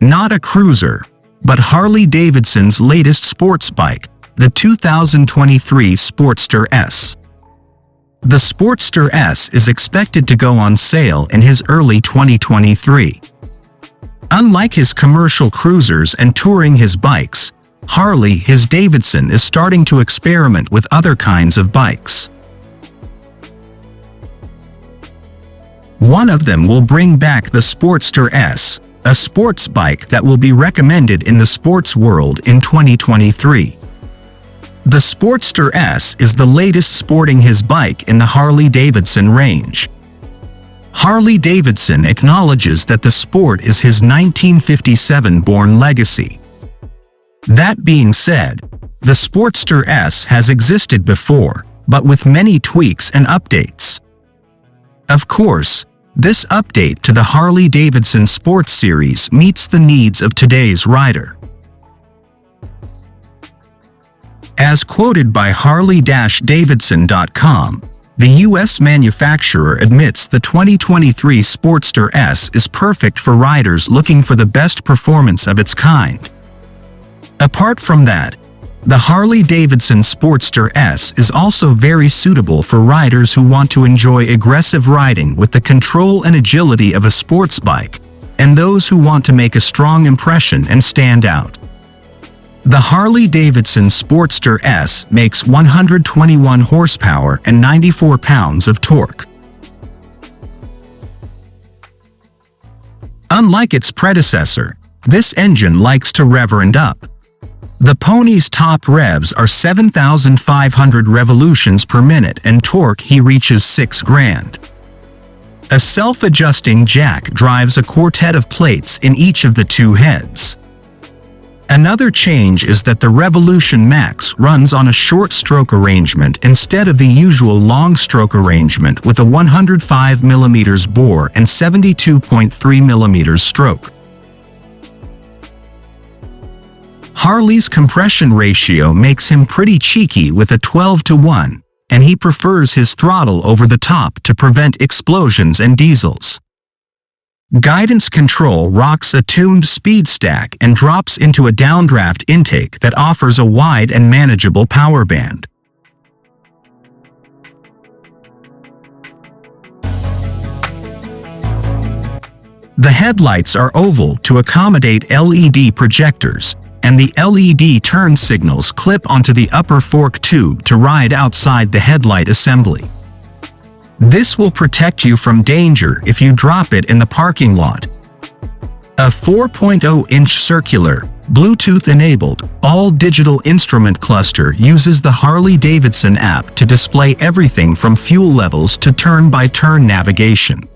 Not a cruiser, but Harley Davidson's latest sports bike, the 2023 Sportster S. The Sportster S is expected to go on sale in his early 2023. Unlike his commercial cruisers and touring his bikes, Harley Davidson is starting to experiment with other kinds of bikes. One of them will bring back the Sportster S, a sports bike that will be recommended in the sports world in 2023. The Sportster S is the latest sporting his bike in the Harley Davidson range. Harley Davidson acknowledges that the Sport is his 1957-born legacy. That being said, the Sportster S has existed before, but with many tweaks and updates. Of course, this update to the Harley Davidson Sports Series meets the needs of today's rider. As quoted by Harley-Davidson.com, the U.S. manufacturer admits the 2023 Sportster S is perfect for riders looking for the best performance of its kind. Apart from that, the Harley-Davidson Sportster S is also very suitable for riders who want to enjoy aggressive riding with the control and agility of a sports bike, and those who want to make a strong impression and stand out. The Harley-Davidson Sportster S makes 121 horsepower and 94 pounds of torque. Unlike its predecessor, this engine likes to rev and up. The pony's top revs are 7,500 revolutions per minute and torque he reaches 6 grand. A self-adjusting jack drives a quartet of plates in each of the two heads. Another change is that the Revolution Max runs on a short stroke arrangement instead of the usual long stroke arrangement with a 105mm bore and 72.3mm stroke. Harley's compression ratio makes him pretty cheeky with a 12:1, and he prefers his throttle over the top to prevent explosions and diesels. Guidance control rocks a tuned speed stack and drops into a downdraft intake that offers a wide and manageable power band. The headlights are oval to accommodate LED projectors, and the LED turn signals clip onto the upper fork tube to ride outside the headlight assembly. This will protect you from danger if you drop it in the parking lot. A 4.0-inch circular, Bluetooth-enabled, all-digital instrument cluster uses the Harley-Davidson app to display everything from fuel levels to turn-by-turn navigation.